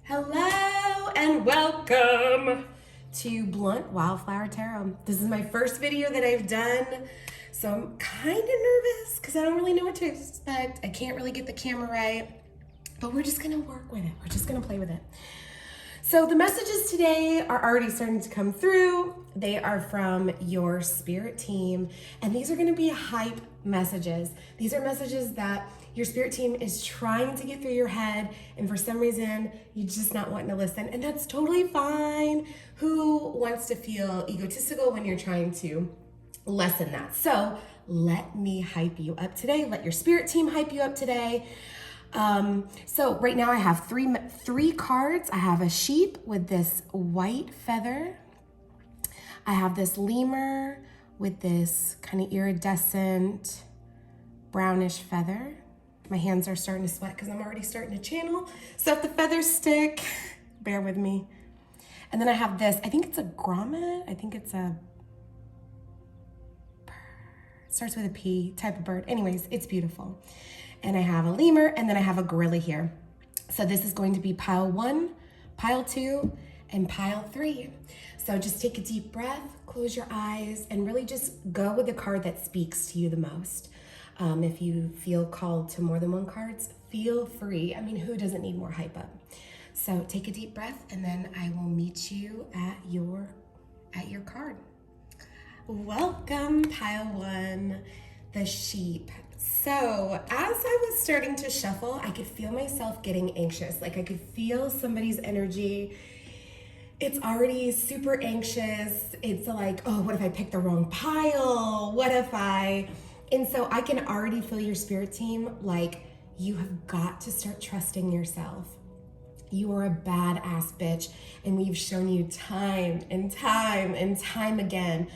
Hello and welcome to Blunt Wildflower Tarot. This is my first video that I've done, so I'm kind of nervous because I don't really know what to expect. I can't really get the camera right, but we're just gonna work with it. We're just gonna play with it. So the messages today are already starting to come through. They are from your spirit team, and these are gonna be hype messages. These are messages that your spirit team is trying to get through your head, and for some reason, you're just not wanting to listen, and that's totally fine. Who wants to feel egotistical when you're trying to lessen that? So let me hype you up today. Let your spirit team hype you up today. So right now I have three cards. I have a sheep with this white feather. I have this lemur with this kind of iridescent brownish feather. My hands are starting to sweat because I'm already starting to channel. So if the feathers stick, bear with me. And then I have this, I think it's a grommet. I think it's it starts with a P type of bird. Anyways, it's beautiful. And I have a lemur, and then I have a gorilla here. So this is going to be pile 1, pile 2, and pile 3. So just take a deep breath, close your eyes, and really just go with the card that speaks to you the most. If you feel called to more than one cards, feel free. I mean, who doesn't need more hype up? So take a deep breath, and then I will meet you at your card. Welcome, pile 1, the sheep. So as I was starting to shuffle, I could feel myself getting anxious. Like I could feel somebody's energy. It's already super anxious. It's like, oh, what if I pick the wrong pile? And so I can already feel your spirit team like you have got to start trusting yourself. You are a badass bitch, and we've shown you time and time again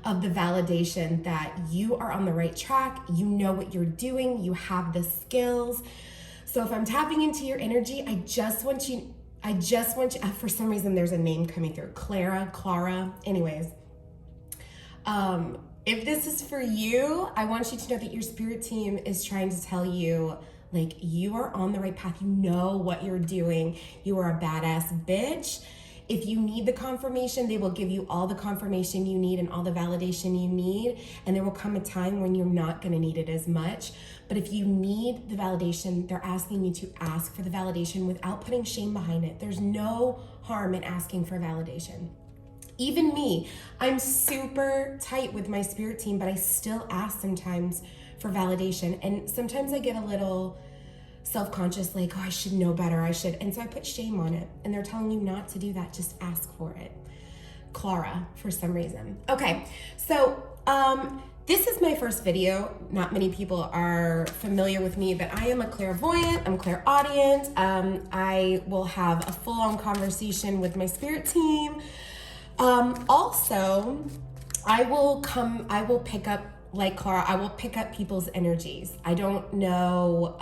of the validation that you are on the right track, you know what you're doing, you have the skills. So if I'm tapping into your energy, I just want you, for some reason there's a name coming through, Clara, anyways. If this is for you, I want you to know that your spirit team is trying to tell you, like, you are on the right path, you know what you're doing, you are a badass bitch. If you need the confirmation, they will give you all the confirmation you need and all the validation you need. And there will come a time when you're not gonna need it as much. But if you need the validation, they're asking you to ask for the validation without putting shame behind it. There's no harm in asking for validation. Even me, I'm super tight with my spirit team, but I still ask sometimes for validation. And sometimes I get a little self-conscious, like, oh, I should know better, and so I put shame on it, and they're telling you not to do that, just ask for it. Clara, for some reason. Okay, so this is my first video. Not many people are familiar with me, but I am a clairvoyant, I'm clairaudient. I will have a full-on conversation with my spirit team. Also, I will pick up, like Clara, I will pick up people's energies. I don't know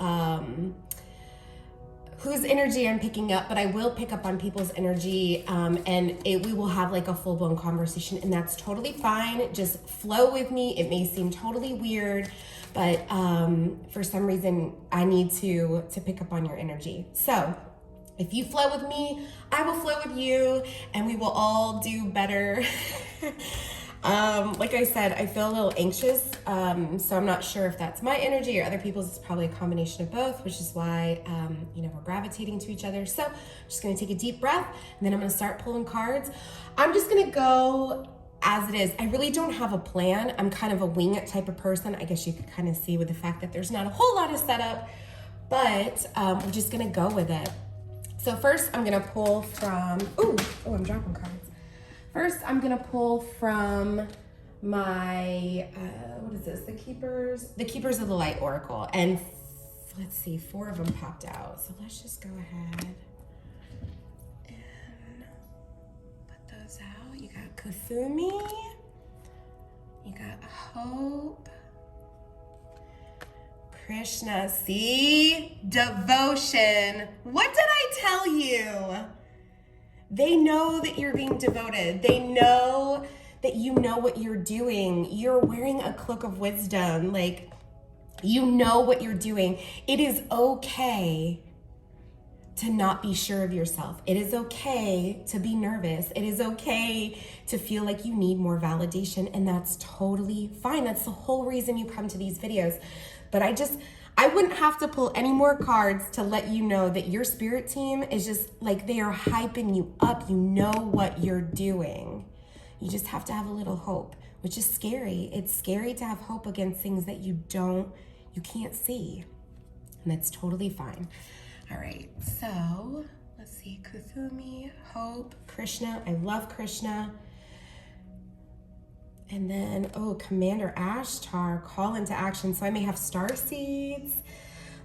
whose energy I'm picking up, but I will pick up on people's energy, and we will have like a full-blown conversation, and that's totally fine. Just flow with me. It may seem totally weird, but for some reason, I need to pick up on your energy. So if you flow with me, I will flow with you, and we will all do better. Like I said, I feel a little anxious, so I'm not sure if that's my energy or other people's. It's probably a combination of both, which is why, we're gravitating to each other. So I'm just gonna take a deep breath, and then I'm gonna start pulling cards. I'm just gonna go as it is. I really don't have a plan. I'm kind of a wing it type of person. I guess you could kind of see with the fact that there's not a whole lot of setup, but we're just gonna go with it. So first I'm gonna pull from, I'm dropping cards. First, I'm gonna pull from my, what is this? The Keepers of the Light Oracle. And let's see, 4 of them popped out. So let's just go ahead and put those out. You got Kuthumi, you got Hope, Krishna, see? Devotion. What did I tell you? They know that you're being devoted. They know that you know what you're doing. You're wearing a cloak of wisdom. Like, you know what you're doing. It is okay to not be sure of yourself. It is okay to be nervous. It is okay to feel like you need more validation, and that's totally fine. That's the whole reason you come to these videos. But I wouldn't have to pull any more cards to let you know that your spirit team is just like, they are hyping you up. You know what you're doing. You just have to have a little hope, which is scary. It's scary to have hope against things that you can't see. And that's totally fine. All right, so let's see, Kuthumi, Hope, Krishna. I love Krishna. And then, Commander Ashtar, call into action. So I may have star seeds.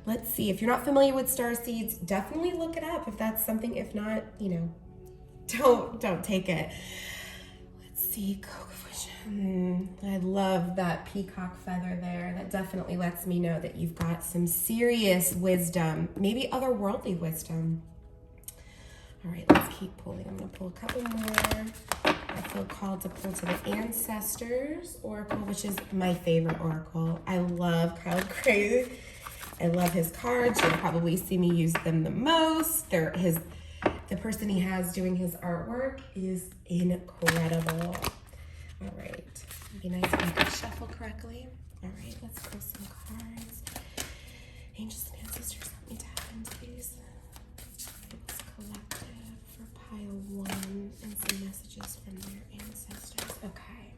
Let's see, if you're not familiar with star seeds, definitely look it up if that's something. If not, don't take it. Let's see, I love that peacock feather there. That definitely lets me know that you've got some serious wisdom, maybe otherworldly wisdom. All right, let's keep pulling. I'm gonna pull a couple more. I feel called to pull to the Ancestors Oracle, which is my favorite oracle. I love Kyle Craig. I love his cards. You'll probably see me use them the most. The person he has doing his artwork is incredible. All right, be nice if I can shuffle correctly. All right, let's pull some cards. Angels and Ancestors, help me tap into these. It's collective for pile 1 and some messages from their ancestors. Okay.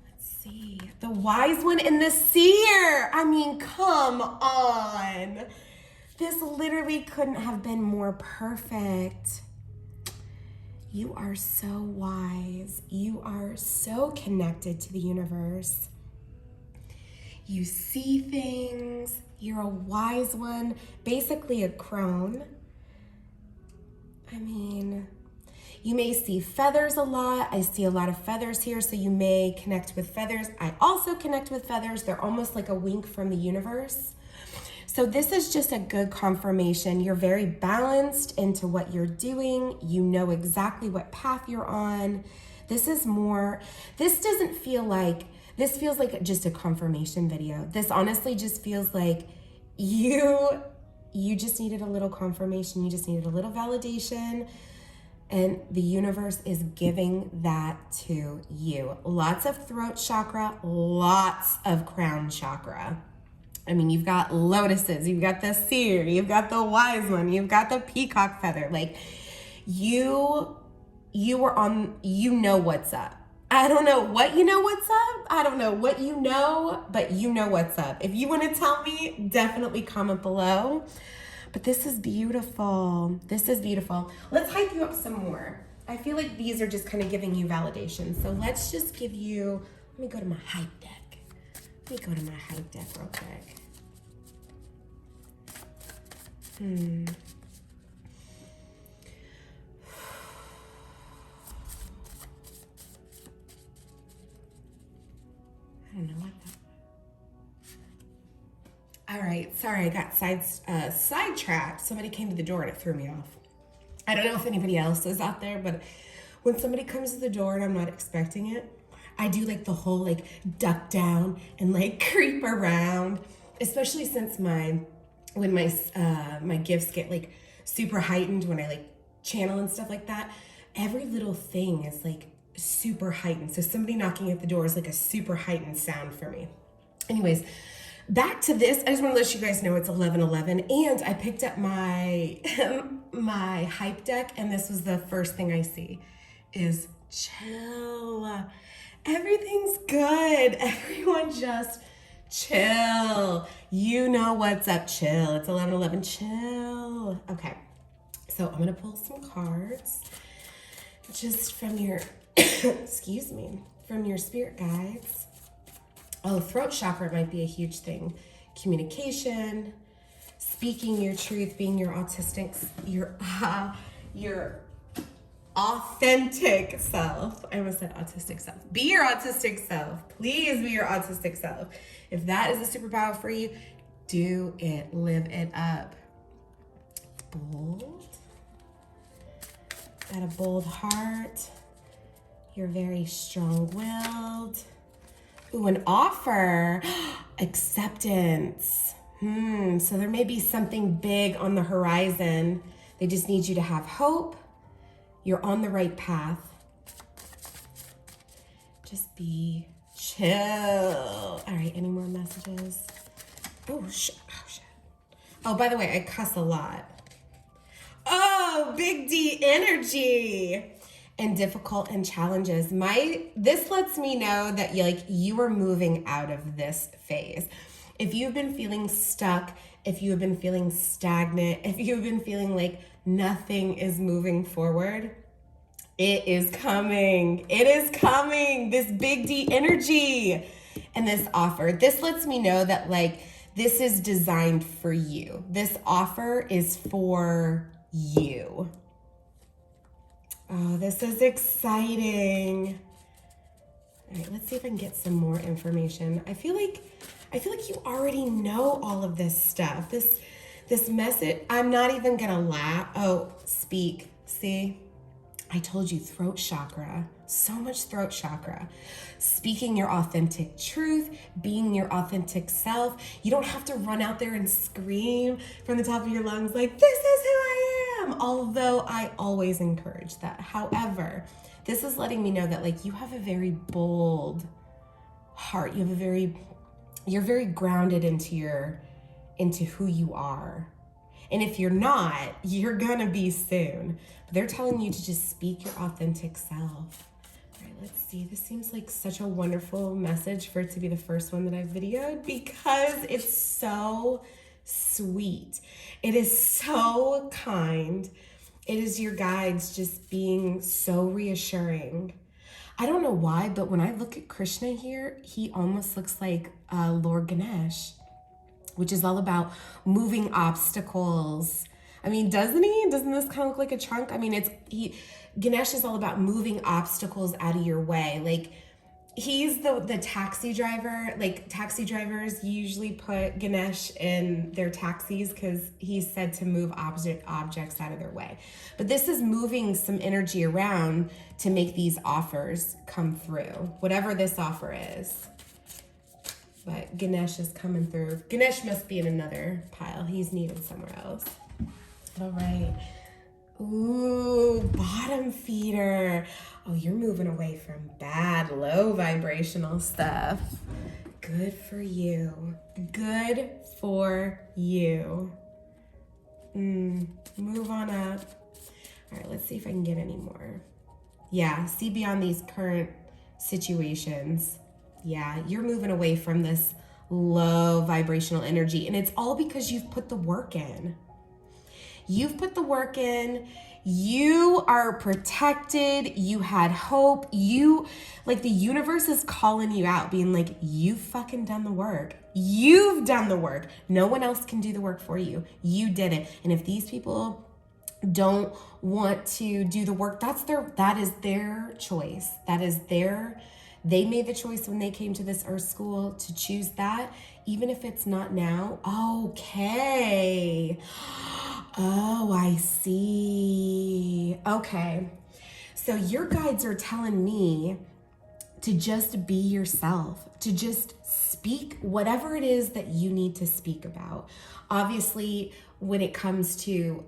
Let's see. The Wise One and the Seer. I mean, come on. This literally couldn't have been more perfect. You are so wise. You are so connected to the universe. You see things. You're a wise one, basically a crone. I mean, you may see feathers a lot. I see a lot of feathers here, so you may connect with feathers. I also connect with feathers. They're almost like a wink from the universe. So this is just a good confirmation. You're very balanced into what you're doing. You know exactly what path you're on. This feels like just a confirmation video. This honestly just feels like you just needed a little confirmation. You just needed a little validation. And the universe is giving that to you. Lots of throat chakra, lots of crown chakra. I mean, you've got lotuses, you've got the seer, you've got the wise one, you've got the peacock feather. Like, you know what's up. I don't know what you know what's up. I don't know what you know, but you know what's up. If you want to tell me, definitely comment below. But this is beautiful. This is beautiful. Let's hype you up some more. I feel like these are just kind of giving you validation. So let's just give you, let me go to my hype deck. Let me go to my hype deck real quick. I don't know what that. All right, sorry, I got sidetracked. Somebody came to the door and it threw me off. I don't know if anybody else is out there, but when somebody comes to the door and I'm not expecting it, I do like the whole like duck down and like creep around, especially since when my gifts get like super heightened when I like channel and stuff like that. Every little thing is like super heightened. So somebody knocking at the door is like a super heightened sound for me. Anyways, back to this. I just want to let you guys know it's 11:11, and I picked up my my hype deck, and this was the first thing I see is chill. Everything's good. Everyone just chill. You know what's up. Chill. It's 11:11. Chill. Okay. So I'm going to pull some cards just from your, excuse me, from your spirit guides. Oh, throat chakra might be a huge thing. Communication, speaking your truth, being your authentic self. I almost said autistic self. Be your autistic self. Please be your autistic self. If that is a superpower for you, do it. Live it up. Bold. Got a bold heart. You're very strong-willed. Ooh, an offer. Acceptance. So there may be something big on the horizon. They just need you to have hope. You're on the right path. Just be chill. All right, any more messages? Oh, shit. Oh, by the way, I cuss a lot. Oh, big D energy. And difficult and challenges. This lets me know that you are moving out of this phase. If you've been feeling stuck, if you have been feeling stagnant, if you've been feeling like nothing is moving forward, it is coming. It is coming. This big D energy and this offer. This lets me know that this is designed for you. This offer is for you. Oh, this is exciting. All right, let's see if I can get some more information. I feel like you already know all of this stuff. This message, I'm not even gonna laugh. Oh, speak. See? I told you, throat chakra. So much throat chakra. Speaking your authentic truth, being your authentic self. You don't have to run out there and scream from the top of your lungs like, this is who I am. Although I always encourage that. However, this is letting me know that you have a very bold heart. You're very grounded into who you are. And if you're not, you're gonna be soon. But they're telling you to just speak your authentic self. All right, let's see. This seems like such a wonderful message for it to be the first one that I've videoed because it's so sweet. It is so kind. It is your guides just being so reassuring. I don't know why, but when I look at Krishna here, he almost looks like Lord Ganesh, which is all about moving obstacles. I mean, doesn't he? Doesn't this kind of look like a trunk? I mean, Ganesh is all about moving obstacles out of your way. He's the taxi driver. Taxi drivers usually put Ganesh in their taxis because he's said to move objects out of their way. But this is moving some energy around to make these offers come through, whatever this offer is. But Ganesh is coming through. Ganesh must be in another pile. He's needed somewhere else. All right. Ooh, bottom feeder. Oh, you're moving away from bad, low vibrational stuff. Good for you. Good for you. Move on up. All right, let's see if I can get any more. Yeah, see beyond these current situations. Yeah, you're moving away from this low vibrational energy. And it's all because you've put the work in. You've put the work in. You are protected. You had hope. The universe is calling you out, being like, you've fucking done the work. You've done the work. No one else can do the work for you. You did it. And if these people don't want to do the work, that is their choice. They made the choice when they came to this earth school to choose that, even if it's not now. Okay. Oh, I see. Okay. So your guides are telling me to just be yourself, to just speak whatever it is that you need to speak about. Obviously, when it comes to,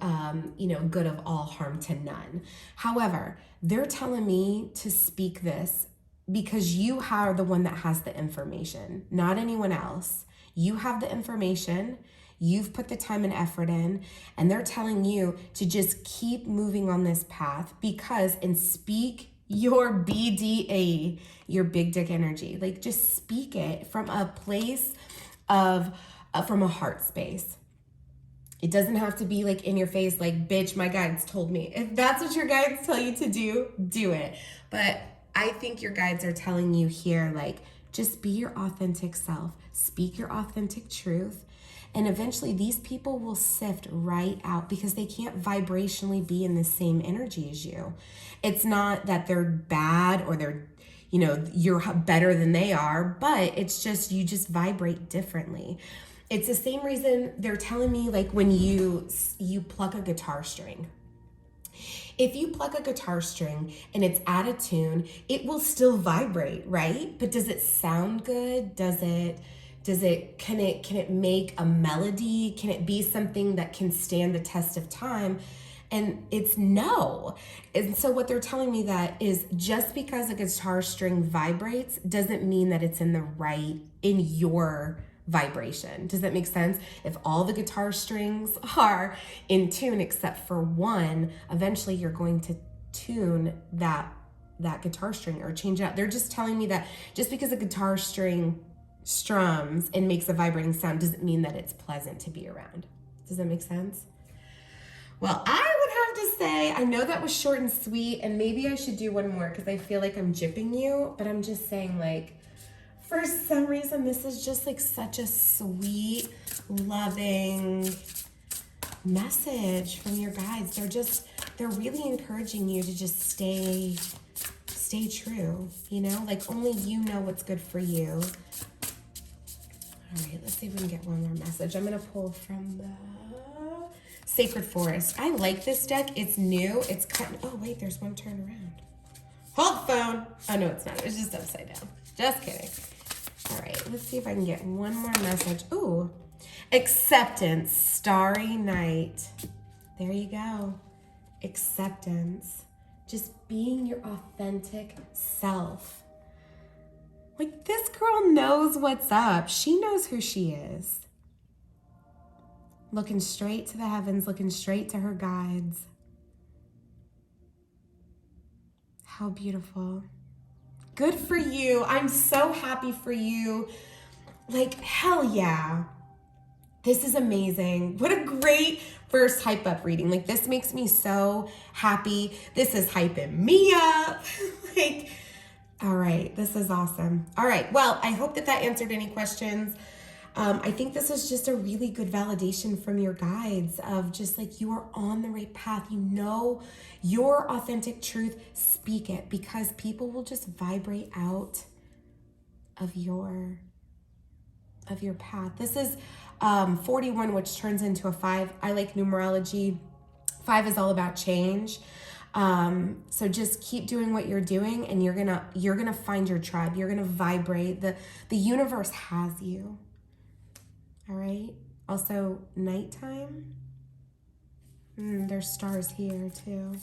good of all, harm to none. However, they're telling me to speak this because you are the one that has the information, not anyone else. You have the information. You've put the time and effort in, and they're telling you to just keep moving on this path and speak your BDA, your big dick energy. Just speak it from a place from a heart space. It doesn't have to be in your face, bitch, my guides told me. If that's what your guides tell you to do it. But I think your guides are telling you here, just be your authentic self, speak your authentic truth, and eventually these people will sift right out because they can't vibrationally be in the same energy as you. It's not that they're bad or they're, you're better than they are, but it's just, you just vibrate differently. It's the same reason they're telling me, when you pluck a guitar string. If you pluck a guitar string and it's out of tune, it will still vibrate, right? But does it sound good? Does it Can it make a melody? Can it be something that can stand the test of time? And it's no. And so what they're telling me that is just because a guitar string vibrates doesn't mean that it's in your vibration. Does that make sense? If all the guitar strings are in tune except for one, eventually you're going to tune that guitar string or change it out. They're just telling me that just because a guitar string strums and makes a vibrating sound doesn't mean that it's pleasant to be around. Does that make sense? Well, I would have to say, I know that was short and sweet, and maybe I should do one more because I feel like I'm gypping you, but I'm just saying, like, for some reason, this is just like such a sweet, loving message from your guides. They're really encouraging you to just stay true, you know? Like, only you know what's good for you. All right, let's see if we can get one more message. I'm gonna pull from the Sacred Forest. I like this deck. It's new. It's kind of, oh wait, there's one turned around. Hold the phone. Oh no, it's not. It was just upside down. Just kidding. All right, let's see if I can get one more message. Ooh, acceptance, starry night. There you go. Acceptance. Just being your authentic self. Like, this girl knows what's up. She knows who she is. Looking straight to the heavens, looking straight to her guides. How beautiful. Good for you. I'm so happy for you. Like, hell yeah. This is amazing. What a great first hype up reading. Like, this makes me so happy. This is hyping me up. Like, all right, this is awesome. All right, well, I hope that answered any questions. I think this is just a really good validation from your guides of just like, you are on the right path. You know your authentic truth. Speak it, because people will just vibrate out of your path. This is 41, which turns into a 5. I like numerology. 5 is all about change. So just keep doing what you're doing, and you're gonna find your tribe. You're gonna vibrate. The universe has you. All right. Also, nighttime. There's stars here too.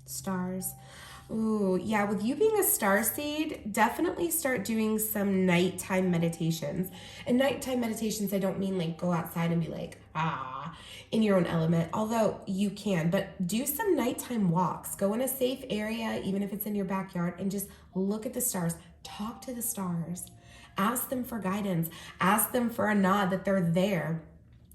Stars. Ooh, yeah, with you being a starseed, definitely start doing some nighttime meditations. And nighttime meditations, I don't mean like go outside and be like, in your own element, although you can, but do some nighttime walks. Go in a safe area, even if it's in your backyard, and just look at the stars. Talk to the stars. Ask them for guidance. Ask them for a nod that they're there.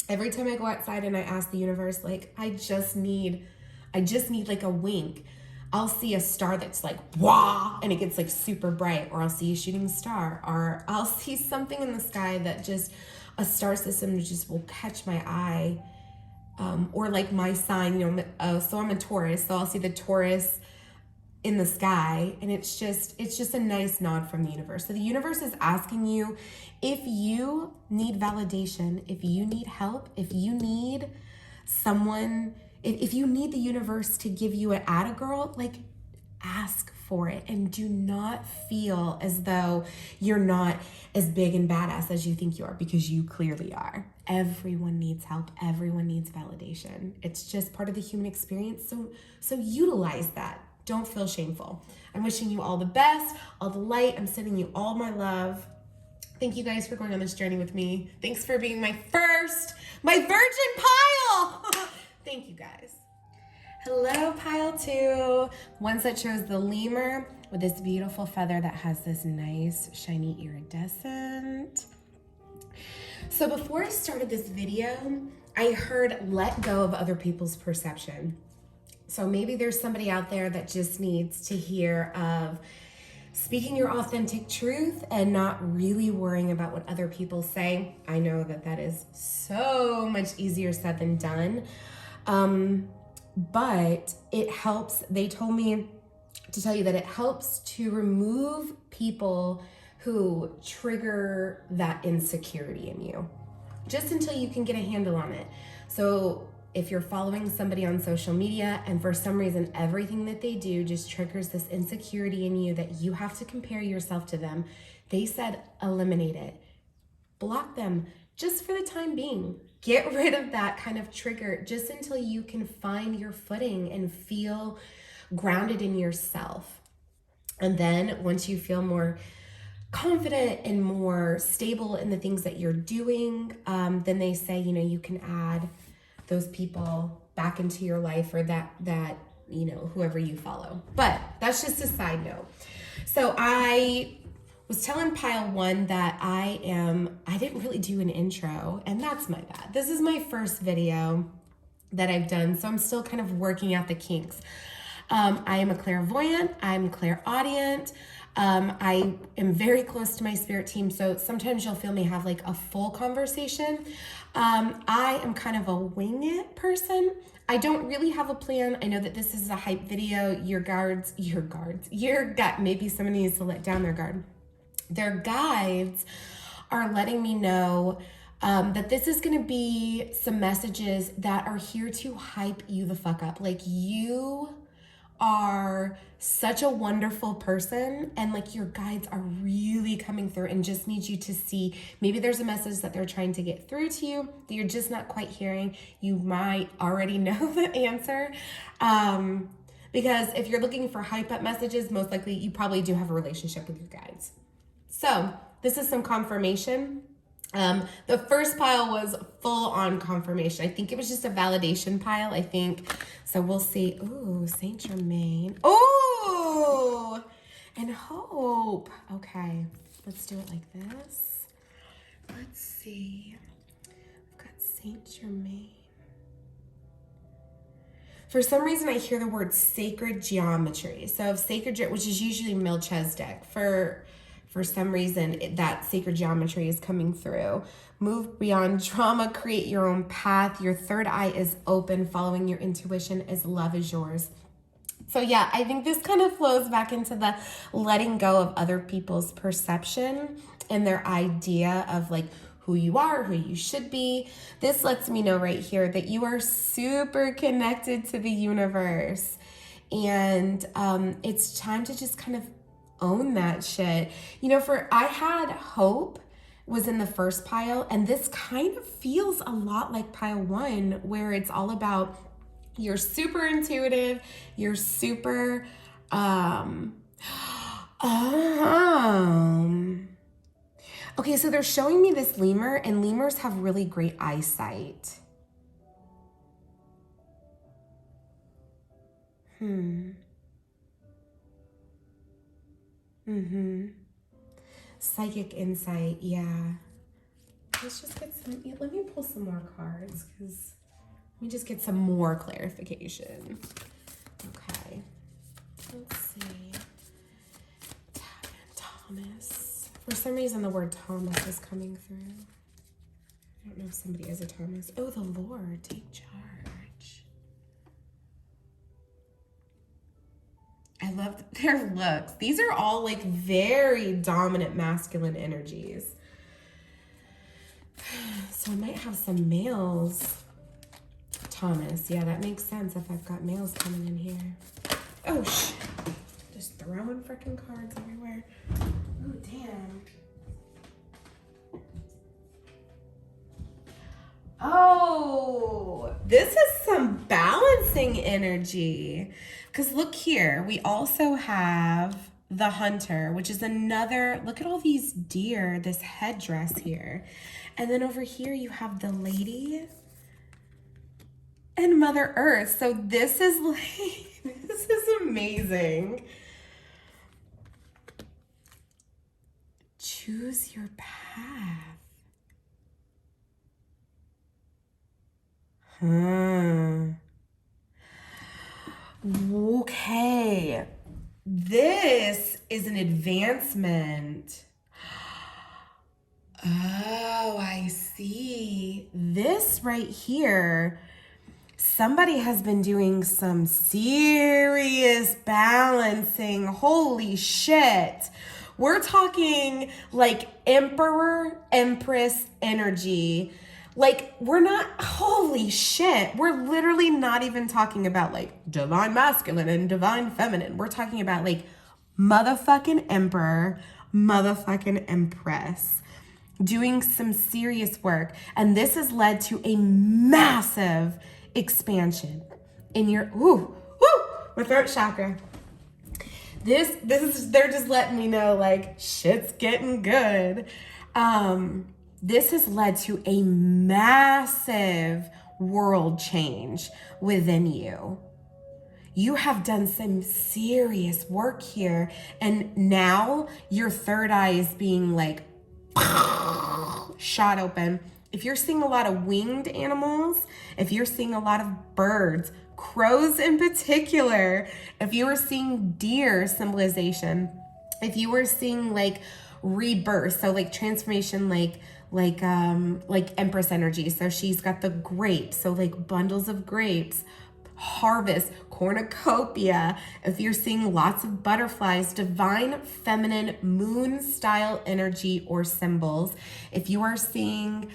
Every time I go outside and I ask the universe, like, I just need like a wink. I'll see a star that's like, wah, and it gets like super bright, or I'll see a shooting star, or I'll see something in the sky that just, a star system just will catch my eye. Or like my sign, you know, so I'm a Taurus, so I'll see the Taurus in the sky, and it's just a nice nod from the universe. So the universe is asking you, if you need validation, if you need help, if you need someone, if you need the universe to give you an atta girl, like, ask for it, and do not feel as though you're not as big and badass as you think you are, because you clearly are. Everyone needs help. Everyone needs validation. It's just part of the human experience. So utilize that. Don't feel shameful. I'm wishing you all the best, all the light. I'm sending you all my love. Thank you guys for going on this journey with me. Thanks for being my virgin pile. Thank you guys. Hello, pile 2. Ones that chose the lemur with this beautiful feather that has this nice shiny iridescent. So before I started this video, I heard let go of other people's perception. So maybe there's somebody out there that just needs to hear of speaking your authentic truth and not really worrying about what other people say. I know that is so much easier said than done. But it helps. They told me to tell you that it helps to remove people who trigger that insecurity in you, just until you can get a handle on it. So if you're following somebody on social media and for some reason everything that they do just triggers this insecurity in you that you have to compare yourself to them, they said eliminate it. block them just for the time being. Get rid of that kind of trigger just until you can find your footing and feel grounded in yourself. And then once you feel more confident and more stable in the things that you're doing, then they say, you know, you can add those people back into your life, or that you know, whoever you follow. But that's just a side note. So I was telling pile 1 that I didn't really do an intro, and that's my bad. This is my first video that I've done, so I'm still kind of working out the kinks. I am a clairvoyant, I'm clairaudient. I am very close to my spirit team, so sometimes you'll feel me have like a full conversation. I am kind of a wing it person. I don't really have a plan. I know that this is a hype video. Maybe somebody needs to let down their guard. Their guides are letting me know that this is going to be some messages that are here to hype you the fuck up. Like, you are such a wonderful person, and like your guides are really coming through and just need you to see, maybe there's a message that they're trying to get through to you that you're just not quite hearing. You might already know the answer. Because if you're looking for hype up messages, most likely you probably do have a relationship with your guides. So this is some confirmation. The first pile was full on confirmation. I think it was just a validation pile, I think. So we'll see. Ooh, Saint Germain. Ooh, and hope. Okay, let's do it like this. Let's see. I've got Saint Germain. For some reason, I hear the word sacred geometry. So sacred, which is usually Melchizedek. For some reason, that sacred geometry is coming through. Move beyond trauma, create your own path. Your third eye is open, following your intuition as love is yours. So yeah, I think this kind of flows back into the letting go of other people's perception and their idea of like who you are, who you should be. This lets me know right here that you are super connected to the universe. And it's time to just kind of own that shit. You know, I had hope was in the first pile, and this kind of feels a lot like pile 1, where it's all about you're super intuitive, you're super okay, so they're showing me this lemur, and lemurs have really great eyesight. Psychic insight, yeah. Let's just get some, let me pull some more cards, because let me just get some more clarification. Okay, let's see. Thomas. For some reason, the word Thomas is coming through. I don't know if somebody is a Thomas. Oh, the Lord, take charge. I love their looks. These are all like very dominant masculine energies. So I might have some males. Thomas, yeah, that makes sense if I've got males coming in here. Oh, shit. Just throwing freaking cards everywhere. Oh, damn. Oh, this is some balancing energy. Because look here, we also have the hunter, which is another, look at all these deer, this headdress here. And then over here you have the lady and Mother Earth. So this is like, this is amazing. Choose your path. Okay, this is an advancement. Oh, I see. This right here, somebody has been doing some serious balancing. Holy shit. We're talking like Emperor, Empress energy. Like, we're not, holy shit, we're literally not even talking about like divine masculine and divine feminine. We're talking about like motherfucking emperor, motherfucking empress. doing some serious work. And this has led to a massive expansion in your, my throat chakra. This is, they're just letting me know like shit's getting good. This has led to a massive world change within you. You have done some serious work here. And now your third eye is being like shot open. If you're seeing a lot of winged animals, if you're seeing a lot of birds, crows in particular, if you were seeing deer symbolization, if you were seeing like rebirth, so like transformation, like Empress energy. So she's got the grapes, so like bundles of grapes, harvest, cornucopia. If you're seeing lots of butterflies, divine feminine moon style energy or symbols. If you are seeing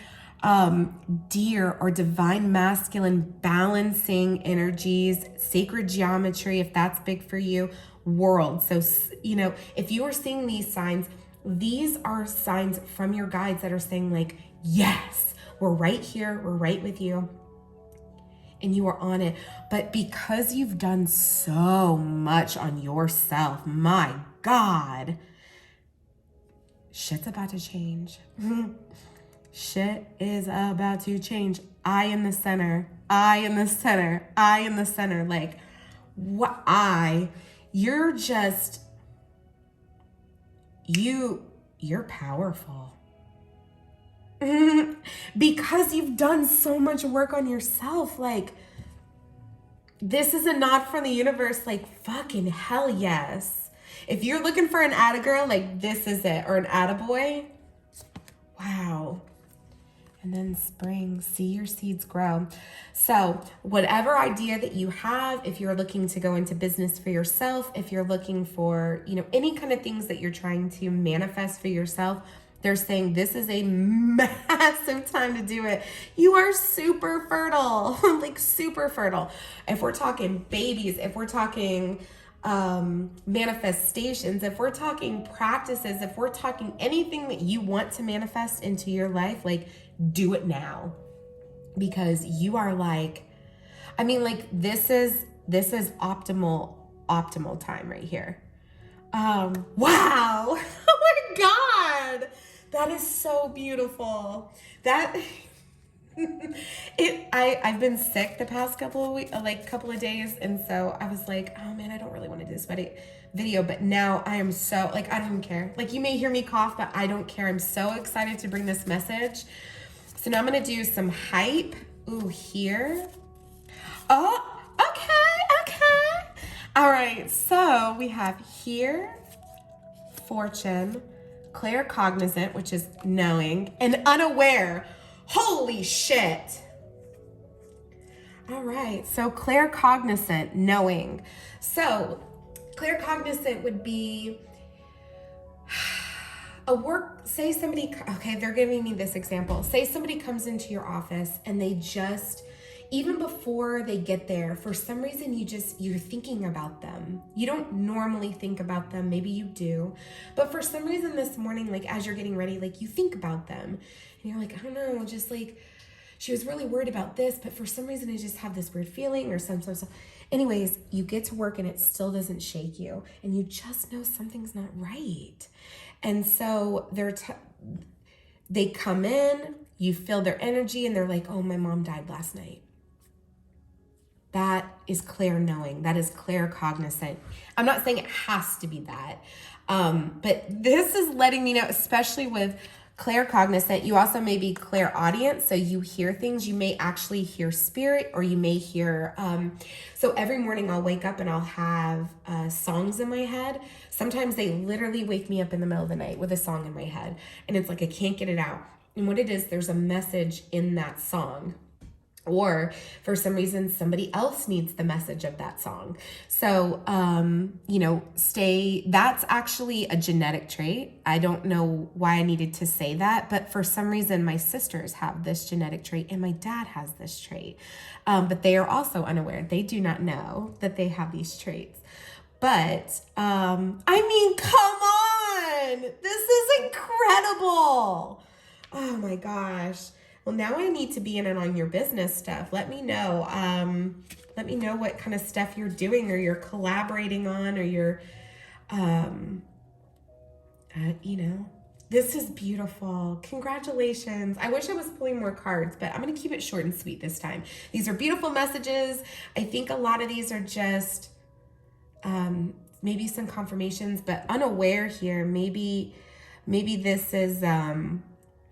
deer or divine masculine balancing energies, sacred geometry, if that's big for you, world. So, if you are seeing these signs, these are signs from your guides that are saying like, yes, we're right here. We're right with you. And you are on it. But because you've done so much on yourself, my God, shit's about to change. Shit is about to change. I in the center. Like, you're just, you're powerful. Because you've done so much work on yourself. Like, this is a nod from the universe. Like, fucking hell yes. If you're looking for an atta-girl, like, this is it. Or an atta-boy. Wow. And then spring, see your seeds grow. So whatever idea that you have, if you're looking to go into business for yourself, if you're looking for, any kind of things that you're trying to manifest for yourself, they're saying this is a massive time to do it. You are super fertile, like super fertile. If we're talking babies, if we're talking manifestations, if we're talking practices, if we're talking anything that you want to manifest into your life, like, do it now. Because you are like, this is optimal time right here. Wow. Oh my God. That is so beautiful. I've been sick the past couple of weeks, couple of days. And so I was like, oh man, I don't really want to do this video, but now I am so, I don't even care. Like, you may hear me cough, but I don't care. I'm so excited to bring this message. So now I'm going to do some hype. Ooh, here. Oh, okay. All right. So we have here, fortune, claircognizant, which is knowing, and unaware. Holy shit. All right. So claircognizant, knowing. So claircognizant would be say somebody, they're giving me this example. Say somebody comes into your office and they just, even before they get there, for some reason you're thinking about them. You don't normally think about them. Maybe you do. But for some reason this morning, as you're getting ready, you think about them. And you're like, I don't know, just she was really worried about this, but for some reason I just have this weird feeling or some stuff. Anyways, you get to work and it still doesn't shake you. And you just know something's not right. And so they come in, you feel their energy, and they're like, oh, my mom died last night. That is clair knowing. That is claircognizant. I'm not saying it has to be that. But this is letting me know, especially with claircognizant, you also may be clairaudient. So you hear things, you may actually hear spirit, or you may hear, so every morning I'll wake up and I'll have songs in my head. Sometimes they literally wake me up in the middle of the night with a song in my head. And it's like, I can't get it out. And what it is, there's a message in that song. Or for some reason, somebody else needs the message of that song. So, that's actually a genetic trait. I don't know why I needed to say that, but for some reason, my sisters have this genetic trait and my dad has this trait. But they are also unaware. They do not know that they have these traits. But, come on, this is incredible. Oh my gosh. Well, now I need to be in on your business stuff. Let me know. Let me know what kind of stuff you're doing or you're collaborating on or you're, you know, this is beautiful. Congratulations. I wish I was pulling more cards, but I'm going to keep it short and sweet this time. These are beautiful messages. I think a lot of these are just maybe some confirmations, but unaware here. Maybe this is,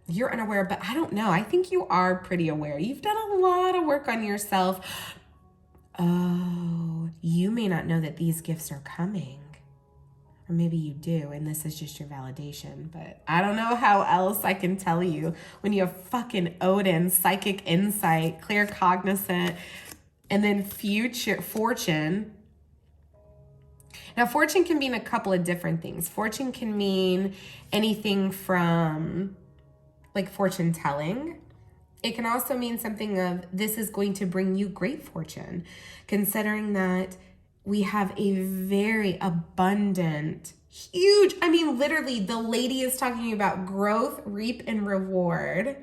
you're unaware, but I don't know. I think you are pretty aware. You've done a lot of work on yourself. Oh, you may not know that these gifts are coming. Or maybe you do, and this is just your validation, but I don't know how else I can tell you when you have fucking Odin, psychic insight, clear cognizant, and then future fortune. Now, fortune can mean a couple of different things. Fortune can mean anything from like fortune telling. It can also mean something of this is going to bring you great fortune, considering that we have a very abundant, huge, I mean, literally the lady is talking about growth, reap, and reward.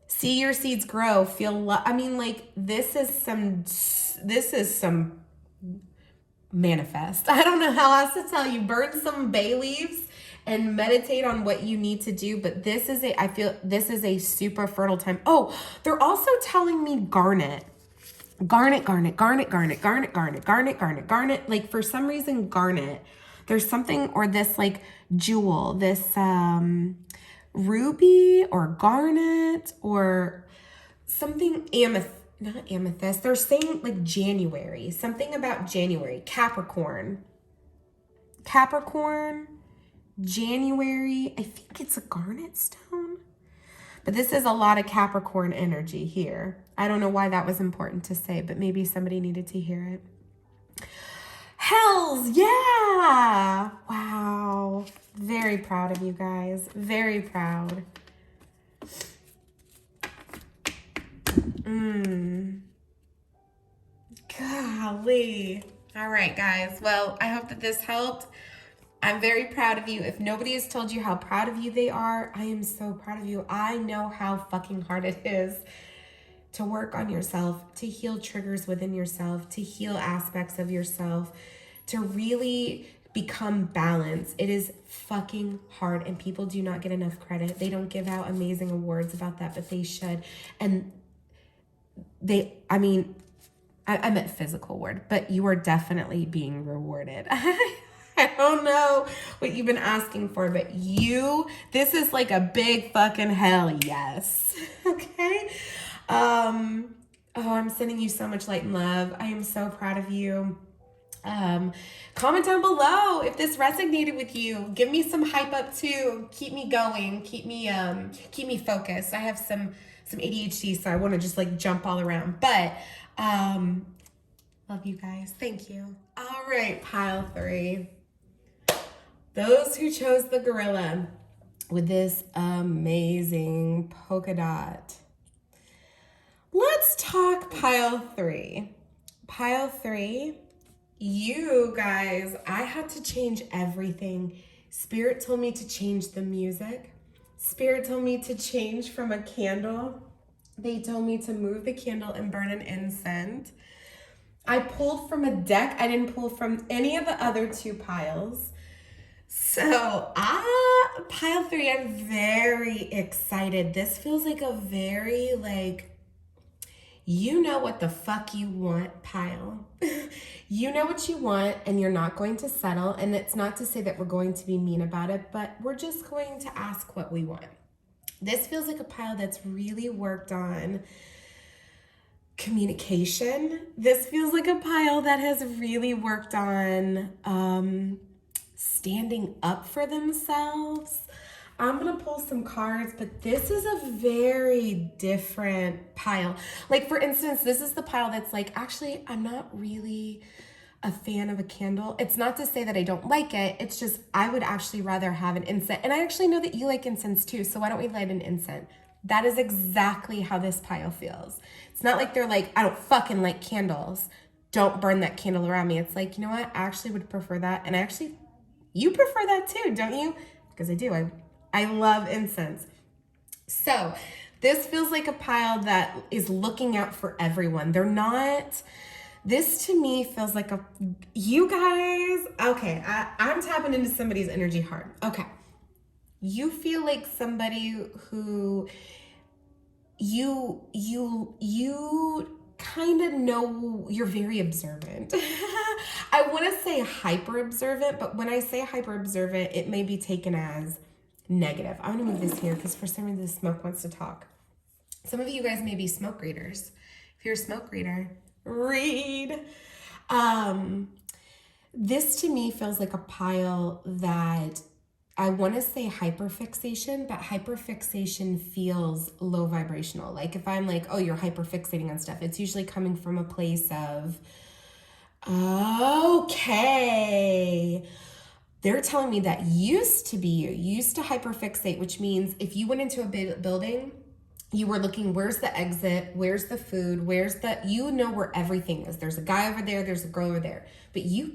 See your seeds grow, I mean, like this is some manifest. I don't know how else to tell you. Burn some bay leaves and meditate on what you need to do. But I feel this is a super fertile time. Oh, they're also telling me garnet. Garnet. Like for some reason, garnet. There's something, or this like jewel, this ruby or garnet or something not amethyst. They're saying like January, something about January, Capricorn, January. I think it's a garnet stone. But this is a lot of Capricorn energy here. I don't know why that was important to say, but maybe somebody needed to hear it. Hells, yeah! Wow. Very proud of you guys. Very proud. Golly. All right, guys. Well, I hope that this helped. I'm very proud of you. If nobody has told you how proud of you they are, I am so proud of you. I know how fucking hard it is to work on yourself, to heal triggers within yourself, to heal aspects of yourself, to really become balanced. It is fucking hard, and people do not get enough credit. They don't give out amazing awards about that, but they should. And I meant physical award, but you are definitely being rewarded. I don't know what you've been asking for, but this is like a big fucking hell yes. Okay? I'm sending you so much light and love. I am so proud of you. Comment down below if this resonated with you. Give me some hype up too. Keep me going. Keep me focused. I have some ADHD, so I want to just like jump all around. But love you guys. Thank you. All right, pile 3. Those who chose the gorilla with this amazing polka dot. Let's talk pile 3. Pile 3, you guys, I had to change everything. Spirit told me to change the music. Spirit told me to change from a candle. They told me to move the candle and burn an incense. I pulled from a deck. I didn't pull from any of the other 2 piles. So, pile 3, I'm very excited. This feels like a very, like, you know what the fuck you want pile. You know what you want, and you're not going to settle. And it's not to say that we're going to be mean about it, but we're just going to ask what we want. This feels like a pile that's really worked on communication. This feels like a pile that has really worked on standing up for themselves. I'm gonna pull some cards, but this is a very different pile. Like for instance, this is the pile that's like, actually, I'm not really a fan of a candle. It's not to say that I don't like it. It's just, I would actually rather have an incense. And I actually know that you like incense too, so why don't we light an incense? That is exactly how this pile feels. It's not like they're like, I don't fucking like candles. Don't burn that candle around me. It's like, you know what? I actually would prefer that. And you prefer that too, don't you? Because I do. I love incense. So this feels like a pile that is looking out for everyone. They're not, this to me feels like you guys, okay, I'm tapping into somebody's energy hard. Okay. You feel like somebody who you kind of know, you're very observant. I want to say hyper observant, but when I say hyper observant, it may be taken as negative. I'm going to move this here because for some reason the smoke wants to talk. Some of you guys may be smoke readers. If you're a smoke reader, read. This to me feels like a pile that I want to say hyperfixation, but hyperfixation feels low vibrational. Like if I'm like, oh, you're hyperfixating on stuff, it's usually coming from a place of, okay, they're telling me that used to be you used to hyperfixate, which means if you went into a building, you were looking, where's the exit? Where's the food? You know where everything is. There's a guy over there. There's a girl over there. But you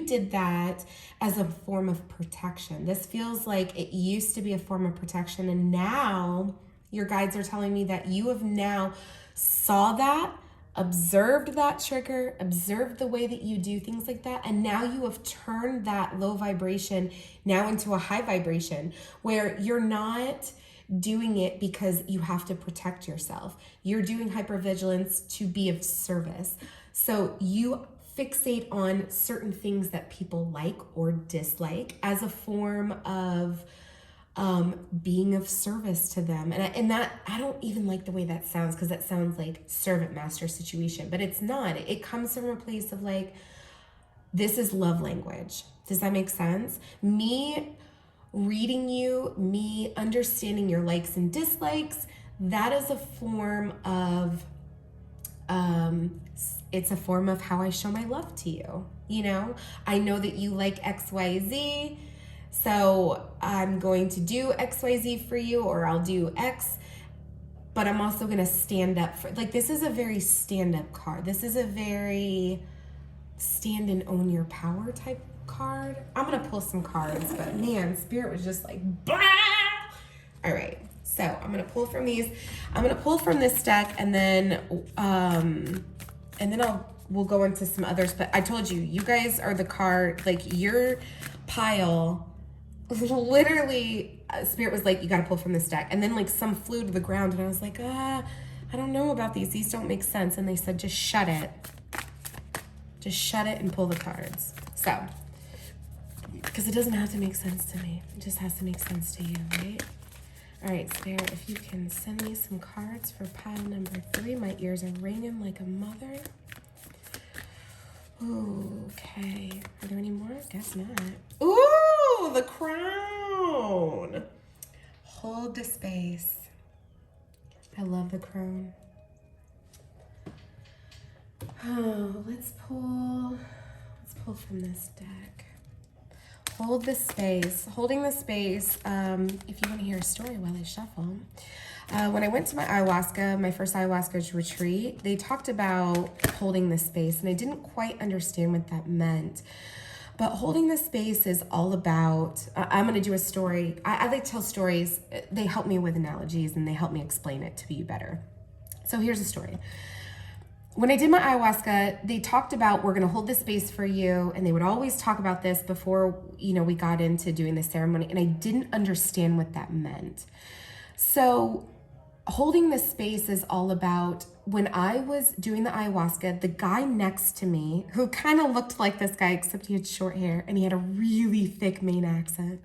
did that as a form of protection. This feels like it used to be a form of protection. And now your guides are telling me that you have now saw that, observed that trigger, observed the way that you do things like that. And now you have turned that low vibration now into a high vibration where you're not doing it because you have to protect yourself. You're doing hypervigilance to be of service. So you fixate on certain things that people like or dislike as a form of being of service to them. And that, I don't even like the way that sounds because that sounds like servant master situation, but it's not. It comes from a place of like, this is love language. Does that make sense? Me reading you, me understanding your likes and dislikes, that is a form of, it's a form of how I show my love to you. You know, I know that you like XYZ, so I'm going to do XYZ for you, or I'll do X, but I'm also going to stand up for, like, this is a very stand-up card. This is a very stand and own your power type card. I'm gonna pull some cards, but man, Spirit was just like, blah! All right, so I'm gonna pull from these. I'm gonna pull from this deck, and then we'll go into some others. But I told you, you guys are the card, like your pile. Literally, Spirit was like, you gotta pull from this deck, and then like some flew to the ground, and I was like, I don't know about these. These don't make sense. And they said, just shut it. Just shut it and pull the cards. So, because it doesn't have to make sense to me. It just has to make sense to you, right? All right, Spirit, if you can send me some cards for pile number 3. My ears are ringing like a mother. Ooh, okay. Are there any more? Guess not. Ooh, the crown. Hold the space. I love the crown. Oh, let's pull from this deck. Hold the space. Holding the space, if you want to hear a story while I shuffle. When I went to my first ayahuasca retreat, they talked about holding the space, and I didn't quite understand what that meant. But holding the space is all about, I'm going to do a story. I like to tell stories. They help me with analogies, and they help me explain it to you better. So here's a story. When I did my ayahuasca, they talked about, we're going to hold this space for you. And they would always talk about this before, we got into doing the ceremony. And I didn't understand what that meant. So holding the space is all about, when I was doing the ayahuasca, the guy next to me, who kind of looked like this guy, except he had short hair and he had a really thick Maine accent.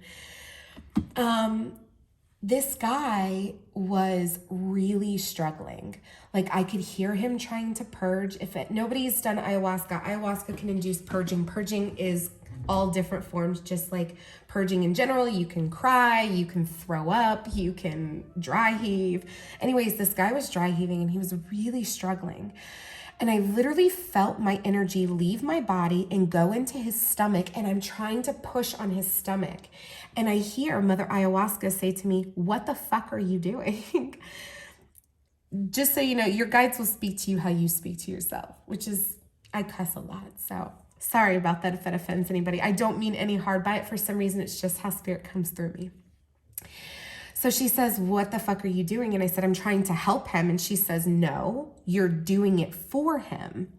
This guy was really struggling. Like, I could hear him trying to purge. Nobody's done ayahuasca can induce purging. Purging is all different forms, just like purging in general. You can cry, you can throw up, you can dry heave. Anyways, this guy was dry heaving and he was really struggling. And I literally felt my energy leave my body and go into his stomach, and I'm trying to push on his stomach. And I hear Mother Ayahuasca say to me, what the fuck are you doing? Just so you know, your guides will speak to you how you speak to yourself, which is, I cuss a lot. So sorry about that if that offends anybody. I don't mean any hard by it. For some reason, it's just how Spirit comes through me. So she says, what the fuck are you doing? And I said, I'm trying to help him. And she says, no, you're doing it for him.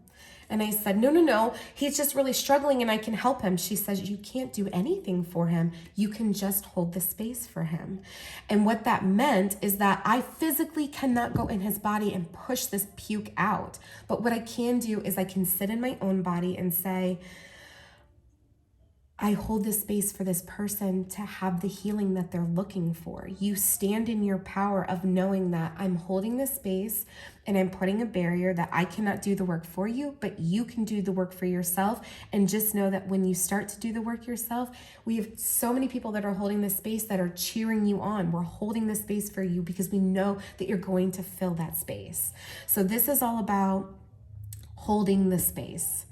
And I said, no, he's just really struggling and I can help him. She says, you can't do anything for him. You can just hold the space for him. And what that meant is that I physically cannot go in his body and push this puke out. But what I can do is I can sit in my own body and say, I hold this space for this person to have the healing that they're looking for. You stand in your power of knowing that I'm holding this space and I'm putting a barrier that I cannot do the work for you, but you can do the work for yourself. And just know that when you start to do the work yourself, we have so many people that are holding this space that are cheering you on. We're holding this space for you because we know that you're going to fill that space. So this is all about holding the space.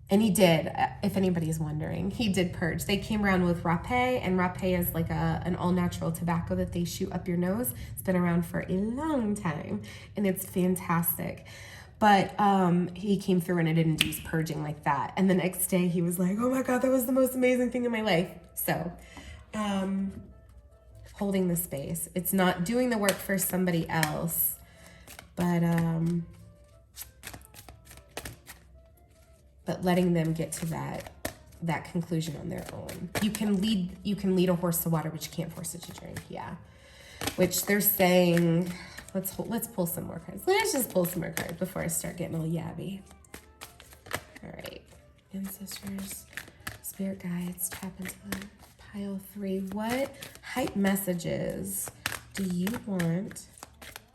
And he did, if anybody's wondering, he did purge. They came around with rapé, and rapé is like an all-natural tobacco that they shoot up your nose. It's been around for a long time, and it's fantastic. But he came through and it induced purging like that. And the next day he was like, oh my God, that was the most amazing thing in my life. So holding the space. It's not doing the work for somebody else, but letting them get to that conclusion on their own. You can lead a horse to water, but you can't force it to drink. Yeah, which they're saying. Let's pull some more cards. Let's just pull some more cards before I start getting all yabby. All right, ancestors, spirit guides, tap into pile 3. What hype messages do you want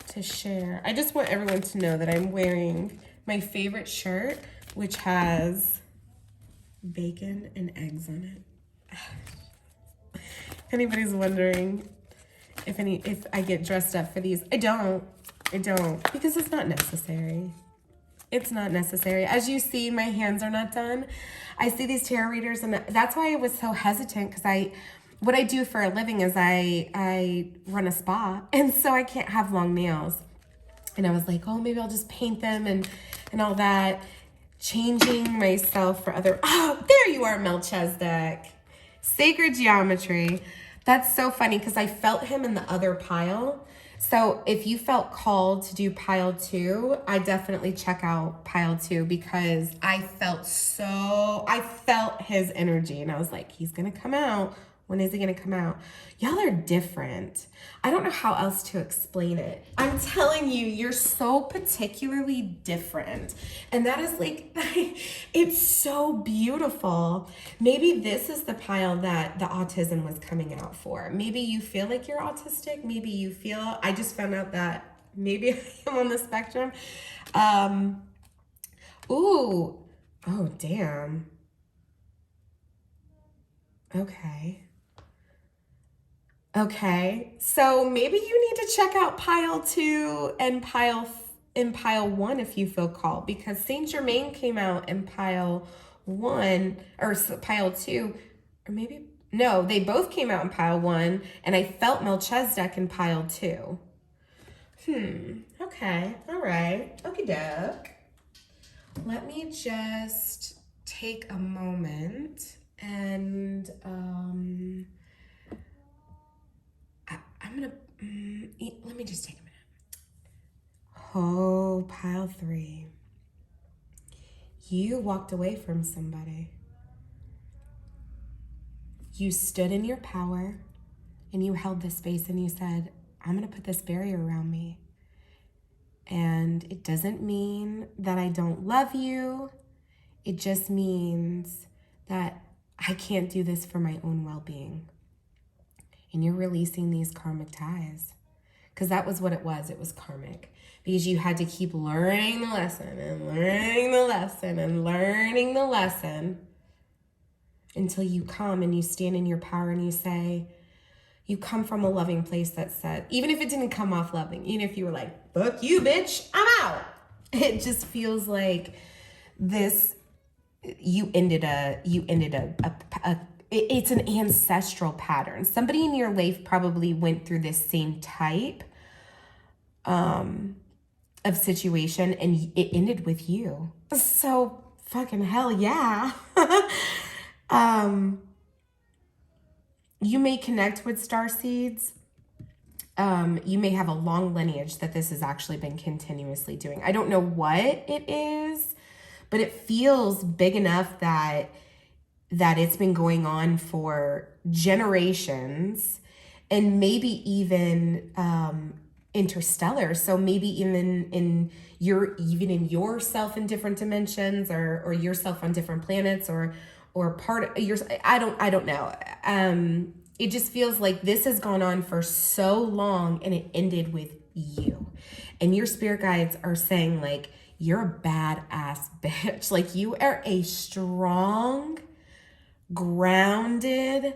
to share? I just want everyone to know that I'm wearing my favorite shirt, which has bacon and eggs on it. If anybody's wondering if I get dressed up for these, I don't, because it's not necessary. It's not necessary. As you see, my hands are not done. I see these tarot readers, and that's why I was so hesitant, because what I do for a living is I run a spa, and so I can't have long nails. And I was like, oh, maybe I'll just paint them and all that. Changing myself for other, oh, there you are, Melchizedek. Sacred geometry. That's so funny because I felt him in the other pile. So if you felt called to do pile 2, I definitely check out pile 2, because I felt his energy, and I was like, he's going to come out. When is he going to come out? Y'all are different. I don't know how else to explain it. I'm telling you, you're so particularly different. And that is like, it's so beautiful. Maybe this is the pile that the autism was coming out for. Maybe you feel like you're autistic. Maybe you feel, I just found out that maybe I'm on the spectrum. Ooh, oh, damn. Okay, so maybe you need to check out pile 2 and pile 1 if you feel called, because Saint Germain came out in pile 1 or pile 2, or maybe no, they both came out in pile 1, and I felt Melchizedek in pile 2. Okay, all right, okie doke. Let me just take a moment and let me just take a minute. Oh, pile 3. You walked away from somebody. You stood in your power and you held this space and you said, I'm going to put this barrier around me. And it doesn't mean that I don't love you. It just means that I can't do this for my own well-being. And you're releasing these karmic ties. Because that was what it was. It was karmic. Because you had to keep learning the lesson and learning the lesson and learning the lesson until you come and you stand in your power and you say, you come from a loving place that said, even if it didn't come off loving, even if you were like, fuck you, bitch, I'm out. It just feels like this, it's an ancestral pattern. Somebody in your life probably went through this same type of situation, and it ended with you. So fucking hell yeah. You may connect with star seeds. You may have a long lineage that this has actually been continuously doing. I don't know what it is, but it feels big enough that it's been going on for generations, and maybe even interstellar. So maybe even in yourself in different dimensions, or yourself on different planets, or part of yours. I don't know. It just feels like this has gone on for so long, and it ended with you. And your spirit guides are saying, like, you're a badass bitch. Like, you are a strong, grounded,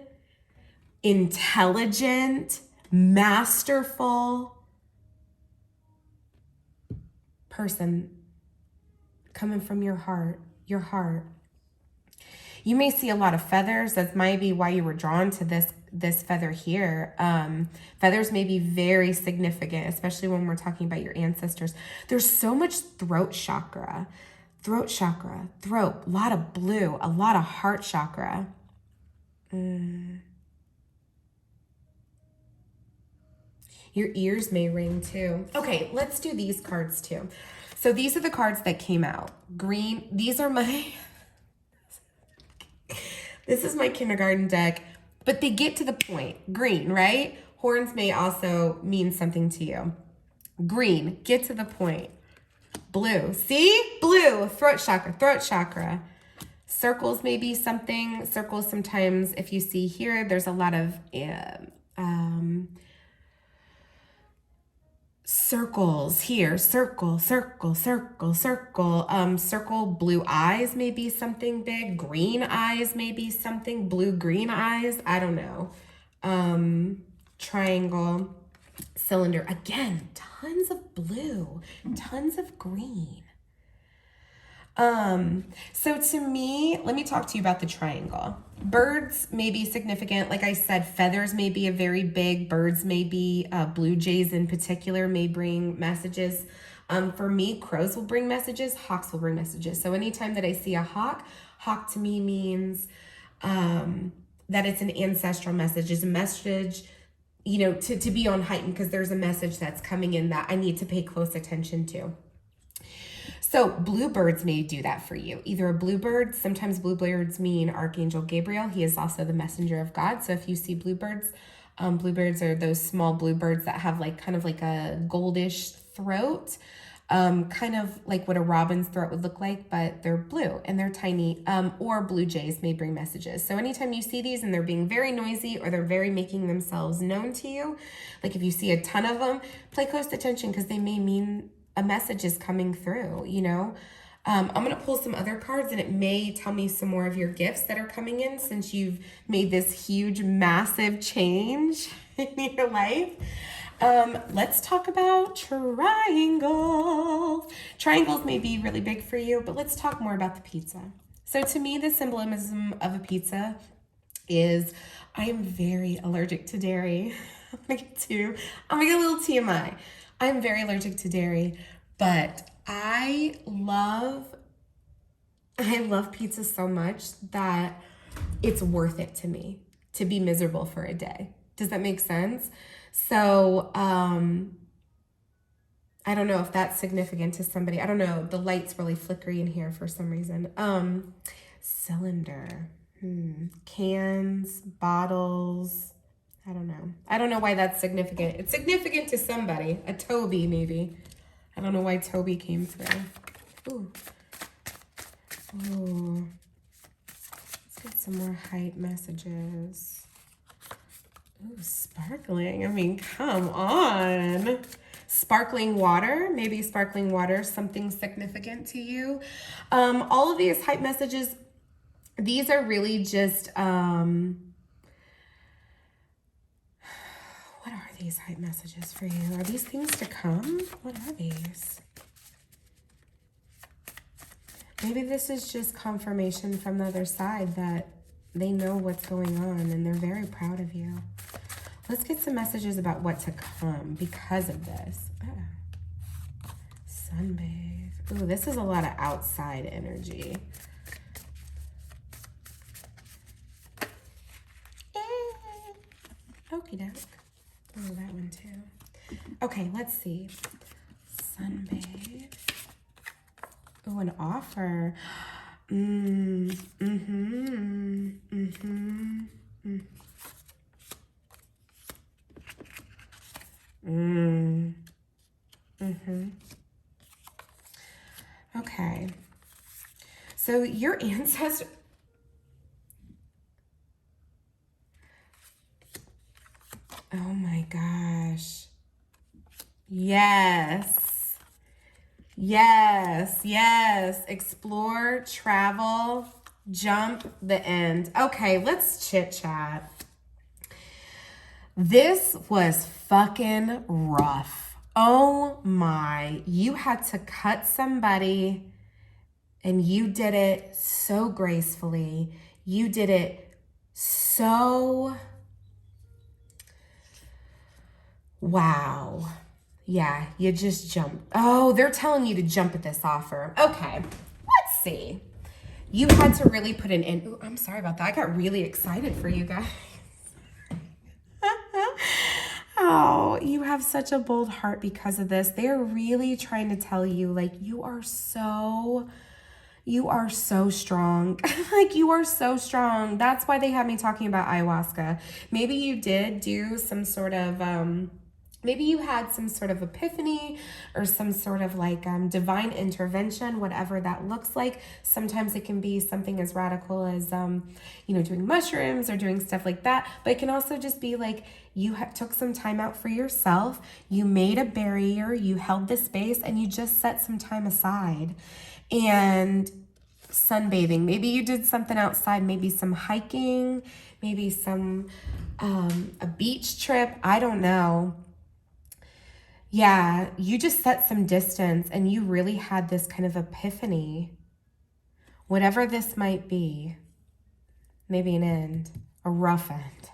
intelligent, masterful person coming from your heart. You may see a lot of feathers. That might be why you were drawn to this feather here. Feathers may be very significant, especially when we're talking about your ancestors. There's so much throat chakra, a lot of blue, a lot of heart chakra. Your ears may ring too. Okay, let's do these cards too. So these are the cards that came out. Green, these are my, this is my kindergarten deck, but they get to the point. Green, right? Horns may also mean something to you. Green, get to the point. Blue, see? Blue, throat chakra. Circles may be something. Circles sometimes, if you see here, there's a lot of circles here. Circle. Blue eyes may be something big. Green eyes may be something. Blue-green eyes. I don't know. Triangle. Cylinder. Again, tons of blue. Tons of green. So to me, let me talk to you about the triangle. Birds may be significant. Like I said, feathers may be a very big. Birds may be, blue jays in particular may bring messages. For me, crows will bring messages. Hawks will bring messages. So anytime that I see a hawk to me means, that it's an ancestral message. It's a message, you know, to be on heightened, because there's a message that's coming in that I need to pay close attention to. So bluebirds may do that for you. Either a bluebird, sometimes bluebirds mean Archangel Gabriel. He is also the messenger of God. So if you see bluebirds, bluebirds are those small bluebirds that have like kind of like a goldish throat, kind of like what a robin's throat would look like, but they're blue and they're tiny. Or blue jays may bring messages. So anytime you see these and they're being very noisy, or they're very making themselves known to you, like if you see a ton of them, pay close attention, because they may mean a message is coming through, you know. I'm going to pull some other cards, and it may tell me some more of your gifts that are coming in since you've made this huge, massive change in your life. Let's talk about triangles. Triangles may be really big for you, but let's talk more about the pizza. So to me, the symbolism of a pizza is I am very allergic to dairy. I'm gonna get a little TMI. I'm very allergic to dairy, but I love pizza so much that it's worth it to me to be miserable for a day. Does that make sense? So, I don't know if that's significant to somebody. I don't know. The light's really flickery in here for some reason. Cylinder, cans, bottles. I don't know. I don't know why that's significant. It's significant to somebody. A Toby, maybe. I don't know why Toby came through. Ooh. Let's get some more height messages. Ooh, sparkling. I mean, come on. Sparkling water. Maybe sparkling water, something significant to you. All of these height messages, these are really just... what are these height messages for you? Are these things to come? What are these? Maybe this is just confirmation from the other side that they know what's going on and they're very proud of you. Let's get some messages about what to come because of this. Sunbathe. Ooh, this is a lot of outside energy. Okie doke. Oh, that one too. Okay, let's see. Sunbathe. Oh, an offer. Okay. So your ancestor. Oh my gosh. Yes. Yes. Yes. Explore, travel, jump, the end. Okay, let's chit chat. This was fucking rough. Oh my. You had to cut somebody and you did it so gracefully. You did it so... Wow. Yeah, you just jumped. Oh, they're telling you to jump at this offer. Okay, let's see. You had to really put an in. Ooh, I'm sorry about that. I got really excited for you guys. Oh, you have such a bold heart because of this. They're really trying to tell you, like, you are so strong. Like, you are so strong. That's why they had me talking about ayahuasca. Maybe you did do some sort of, maybe you had some sort of epiphany or some sort of like divine intervention, whatever that looks like. Sometimes it can be something as radical as, doing mushrooms or doing stuff like that. But it can also just be like you took some time out for yourself. You made a barrier, you held the space, and you just set some time aside. And sunbathing, maybe you did something outside, maybe some hiking, maybe some, a beach trip. I don't know. Yeah, you just set some distance and you really had this kind of epiphany. Whatever this might be, maybe an end, a rough end.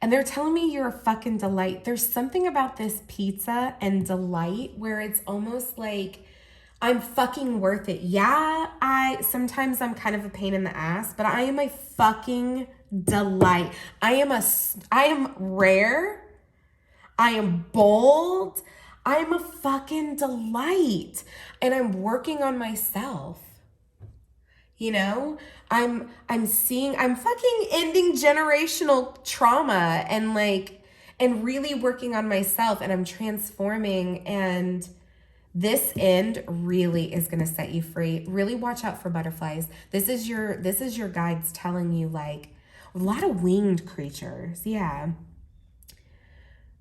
And they're telling me you're a fucking delight. There's something about this pizza and delight where it's almost like I'm fucking worth it. Yeah, sometimes I'm kind of a pain in the ass, but I am a fucking delight. I am rare. I am bold. I am a fucking delight. And I'm working on myself. I'm fucking ending generational trauma and really working on myself, and I'm transforming, and this end really is going to set you free. Really watch out for butterflies. This is your guides telling you, like, a lot of winged creatures. Yeah.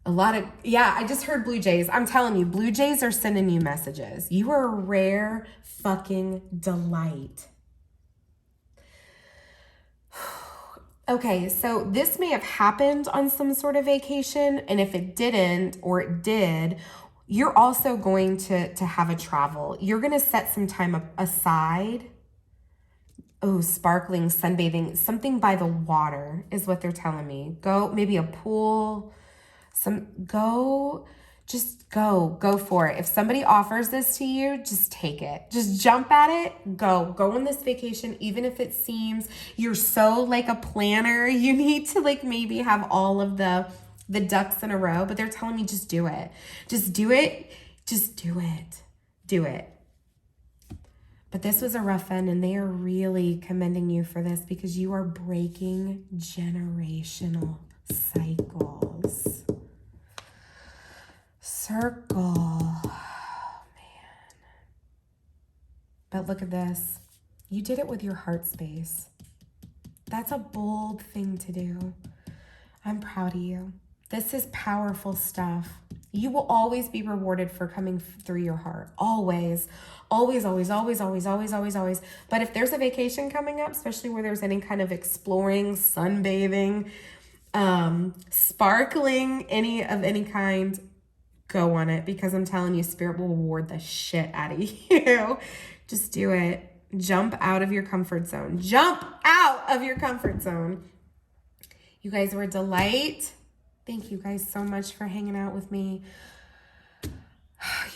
I just heard blue jays. I'm telling you, blue jays are sending you messages. You are a rare fucking delight. Okay, so this may have happened on some sort of vacation, and if it didn't, or it did, you're also going to have a travel. You're going to set some time aside. Oh, sparkling, sunbathing, something by the water is what they're telling me. Go, maybe a pool, go for it. If somebody offers this to you, just take it. Just jump at it. Go on this vacation, even if it seems you're so like a planner. You need to like maybe have all of the ducks in a row, but they're telling me just do it. Just do it. Just do it. Do it. But this was a rough end, and they are really commending you for this because you are breaking generational cycles. Circle. Oh, man. But look at this. You did it with your heart space. That's a bold thing to do. I'm proud of you. This is powerful stuff. You will always be rewarded for coming through your heart. Always. Always, always, always, always, always, always, always. But if there's a vacation coming up, especially where there's any kind of exploring, sunbathing, sparkling, any kind, go on it, because I'm telling you, Spirit will reward the shit out of you. Just do it. Jump out of your comfort zone. Jump out of your comfort zone. You guys were a delight. Thank you guys so much for hanging out with me.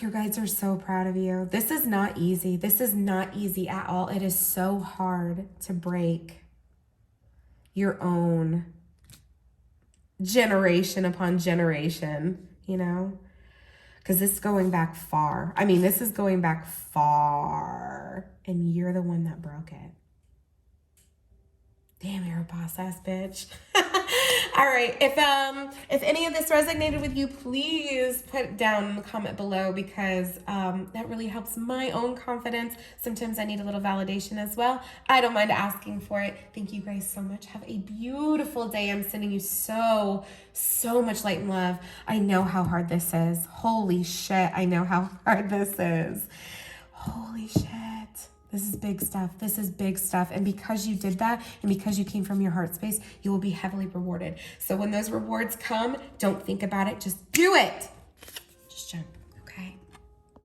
Your guides are so proud of you. This is not easy. This is not easy at all. It is so hard to break your own generation upon generation, you know? Because this is going back far. I mean, this is going back far. And you're the one that broke it. Damn, you're a boss ass bitch. All right. If any of this resonated with you, please put it down in the comment below, because that really helps my own confidence. Sometimes I need a little validation as well. I don't mind asking for it. Thank you guys so much. Have a beautiful day. I'm sending you so much light and love. I know how hard this is. Holy shit. I know how hard this is. Holy shit. This is big stuff. This is big stuff. And because you did that, and because you came from your heart space, you will be heavily rewarded. So when those rewards come, don't think about it. Just do it. Just jump.